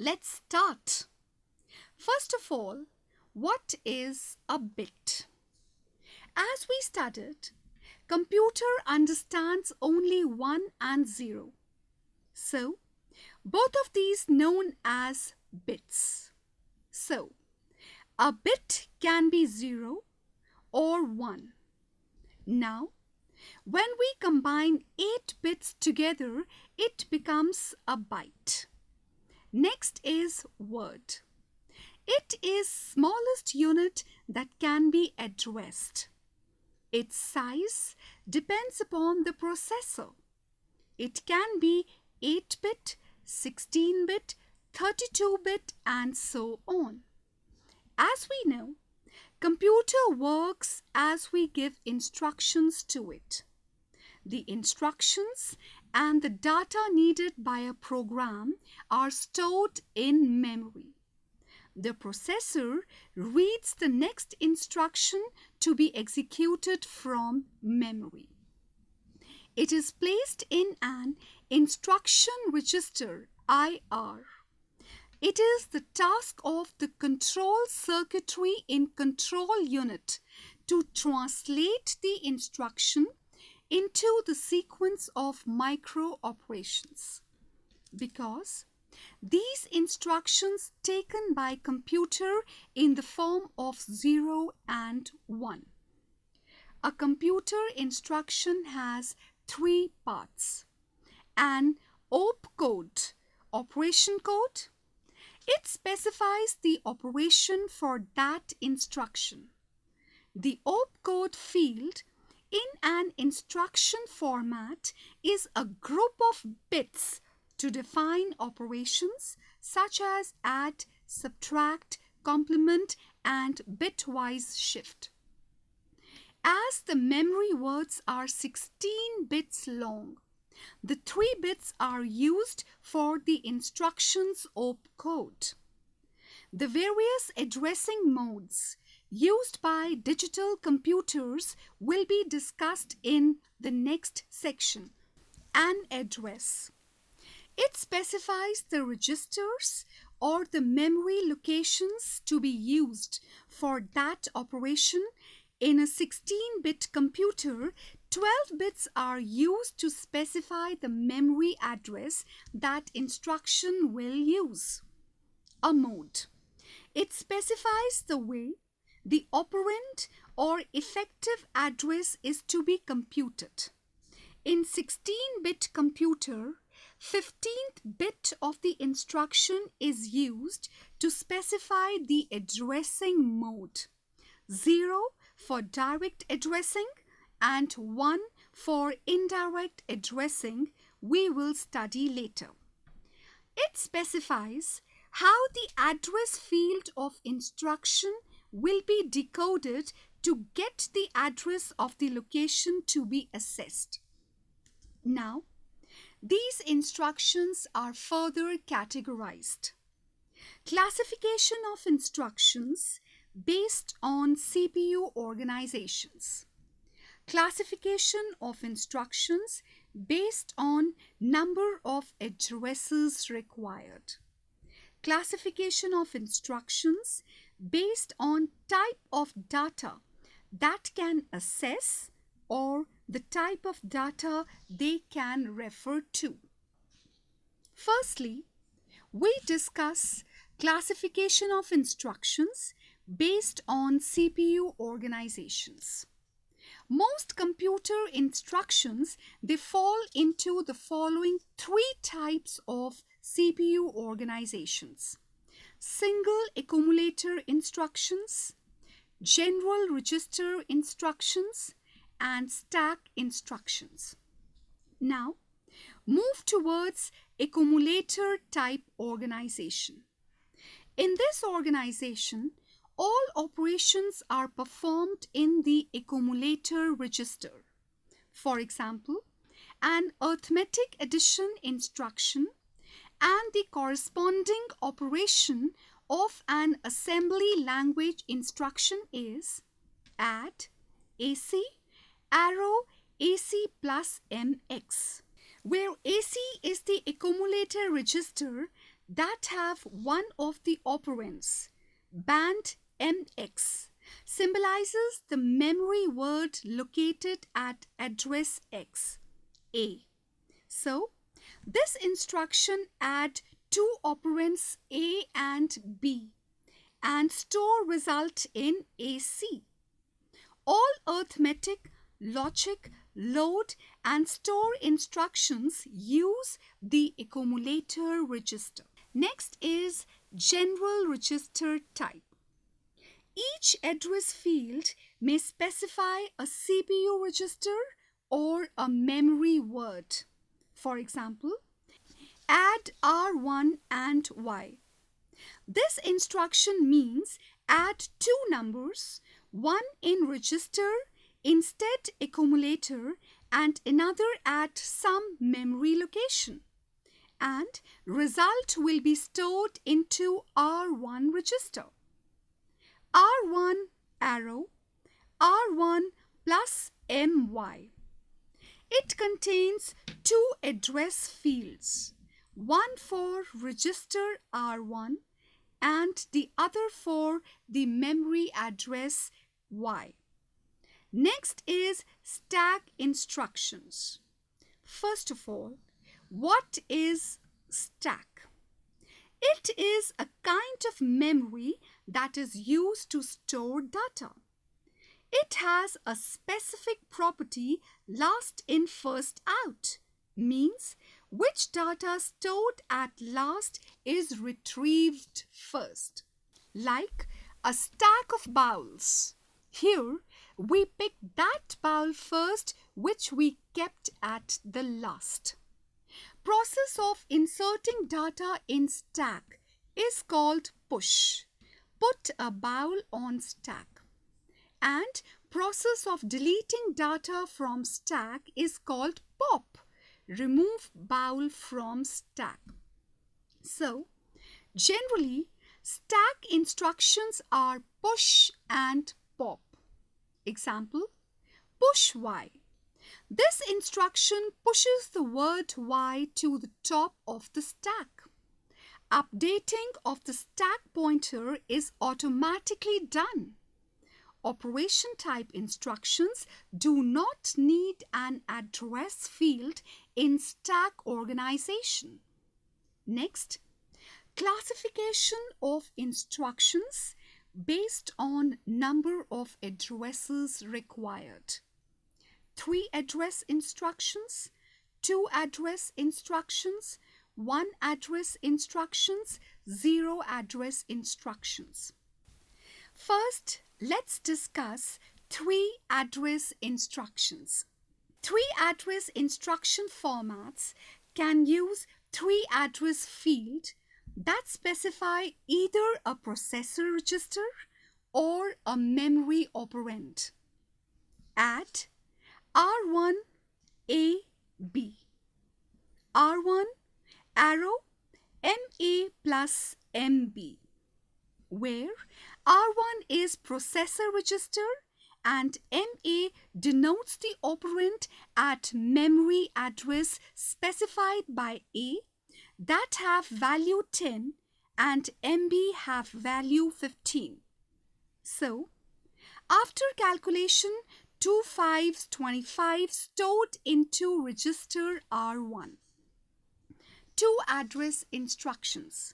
Let's start. First of all, what is a bit? As we studied, computer understands only 1 and 0. So, both of these known as bits. So, a bit can be 0 or 1. Now, when we combine 8 bits together, it becomes a byte. Next is word. It is smallest unit that can be addressed. Its size depends upon the processor. It can be 8-bit, 16-bit, 32-bit and so on. As we know, computer works as we give instructions to it. The instructions and the data needed by a program are stored in memory. The processor reads the next instruction to be executed from memory. It is placed in an instruction register IR. It is the task of the control circuitry in control unit to translate the instruction into the sequence of micro operations. Because these instructions taken by computer in the form of 0 and 1. A computer instruction has 3 parts. An opcode, operation code. It specifies the operation for that instruction. The opcode field in an instruction format is a group of bits to define operations such as add, subtract, complement, and bitwise shift. As the memory words are 16 bits long, the 3 bits are used for the instruction's opcode. The various addressing modes used by digital computers will be discussed in the next section. An address. It specifies the registers or the memory locations to be used for that operation. In a 16-bit computer, 12 bits are used to specify the memory address that instruction will use. A mode. It specifies the way the operand or effective address is to be computed. In 16-bit computer, 15th bit of the instruction is used to specify the addressing mode. 0 for direct addressing and 1 for indirect addressing we will study later. It specifies how the address field of instruction will be decoded to get the address of the location to be assessed. Now, these instructions are further categorized. Classification of instructions based on CPU organizations. Classification of instructions based on number of addresses required. Classification of instructions based on type of data that can access or the type of data they can refer to. Firstly, we discuss classification of instructions based on CPU organizations. Most computer instructions, they fall into the following 3 types of CPU organizations. Single accumulator instructions, general register instructions, and stack instructions. Now, move towards accumulator type organization. In this organization, all operations are performed in the accumulator register. For example, an arithmetic addition instruction and the corresponding operation of an assembly language instruction is add AC arrow AC plus MX, where AC is the accumulator register that have one of the operands, band MX, symbolizes the memory word located at address X, A. So, this instruction add two operands A and B and store result in AC. All arithmetic, logic, load and store instructions use the accumulator register. Next is general register type. Each address field may specify a CPU register or a memory word. For example, add R1 and Y. This instruction means add two numbers, one in register instead accumulator and another at some memory location, and result will be stored into R1 register. R1 arrow, R1 plus MY. It contains two address fields, one for register R1 and the other for the memory address Y. Next is stack instructions. First of all, what is stack? It is a kind of memory that is used to store data. It has a specific property last in first out, means which data stored at last is retrieved first. Like a stack of bowls. Here we pick that bowl first which we kept at the last. Process of inserting data in stack is called push. Put a bowl on stack. And process of deleting data from stack is called pop. Remove bowl from stack. So, generally, stack instructions are push and pop. Example, push Y. This instruction pushes the word Y to the top of the stack. Updating of the stack pointer is automatically done. Operation type instructions do not need an address field in stack organization. Next, classification of instructions based on number of addresses required. 3 address instructions, 2 address instructions, 1 address instructions, 0 address instructions. First, let's discuss 3 address instructions. 3 address instruction formats can use 3 address field that specify either a processor register or a memory operand. Add R1 A B, R1 arrow MA plus MB, where R1 is processor register and MA denotes the operand at memory address specified by A that have value 10 and MB have value 15. So, after calculation, 2 5s 25 stored into register R1. 2 address instructions.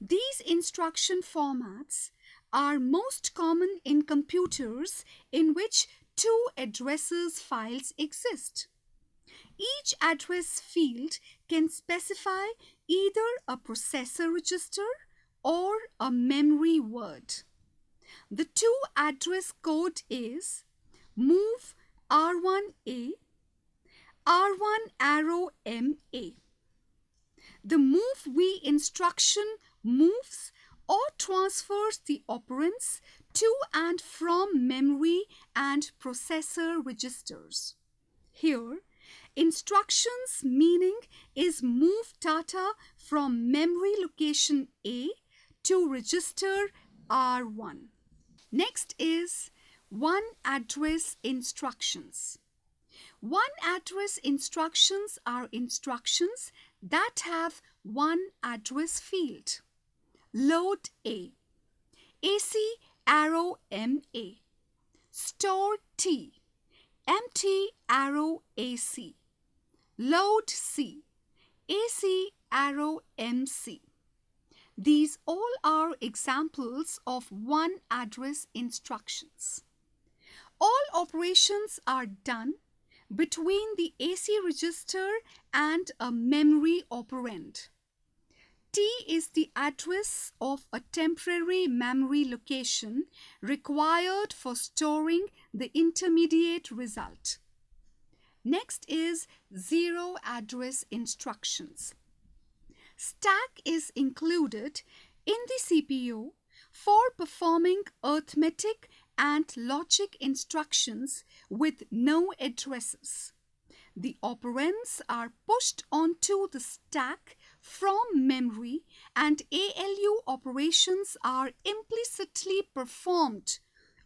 These instruction formats are most common in computers in which 2 addresses files exist. Each address field can specify either a processor register or a memory word. The 2 address code is move R1A, R1 arrow MA. The move V instruction moves or transfers the operands to and from memory and processor registers. Here, instructions meaning is move data from memory location A to register R1. Next is 1 address instructions. 1 address instructions are instructions that have one address field. Load A. AC arrow MA. Store T. Empty arrow AC. Load C. AC arrow MC. These all are examples of one address instructions. All operations are done between the AC register and a memory operand. T is the address of a temporary memory location required for storing the intermediate result. Next is zero address instructions. Stack is included in the CPU for performing arithmetic and logic instructions with no addresses. The operands are pushed onto the stack from memory and ALU operations are implicitly performed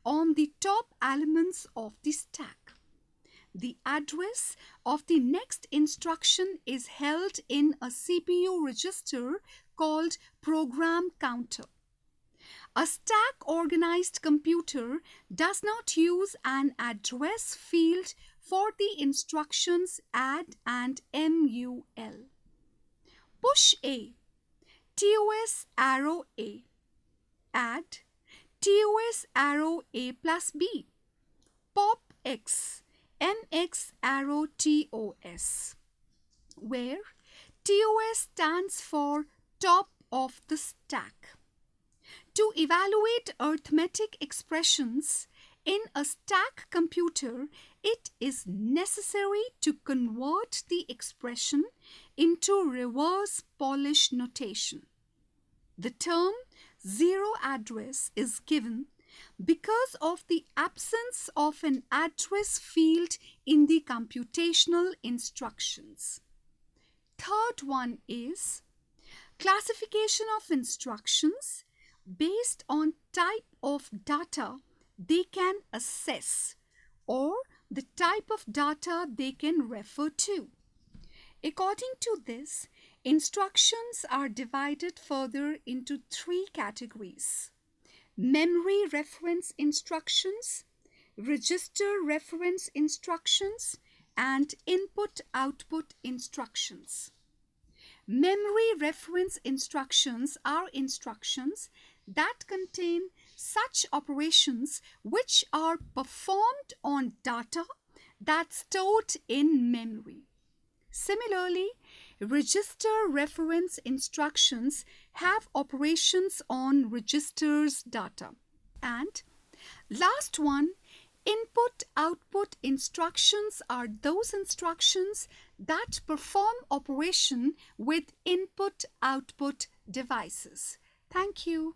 on the top elements of the stack. The address of the next instruction is held in a CPU register called program counter. A stack-organized computer does not use an address field for the instructions add and MUL. Push A. TOS arrow A. Add TOS arrow A plus B. Pop X. MX arrow TOS, where TOS stands for top of the stack. To evaluate arithmetic expressions in a stack computer, it is necessary to convert the expression into reverse Polish notation. The term zero address is given because of the absence of an address field in the computational instructions. Third one is classification of instructions based on type of data they can access or the type of data they can refer to. According to this, instructions are divided further into three categories: memory reference instructions, register reference instructions, and input-output instructions. Memory reference instructions are instructions that contain such operations which are performed on data that's stored in memory. Similarly, register reference instructions have operations on registers data. And last one, input-output instructions are those instructions that perform operation with input-output devices. Thank you.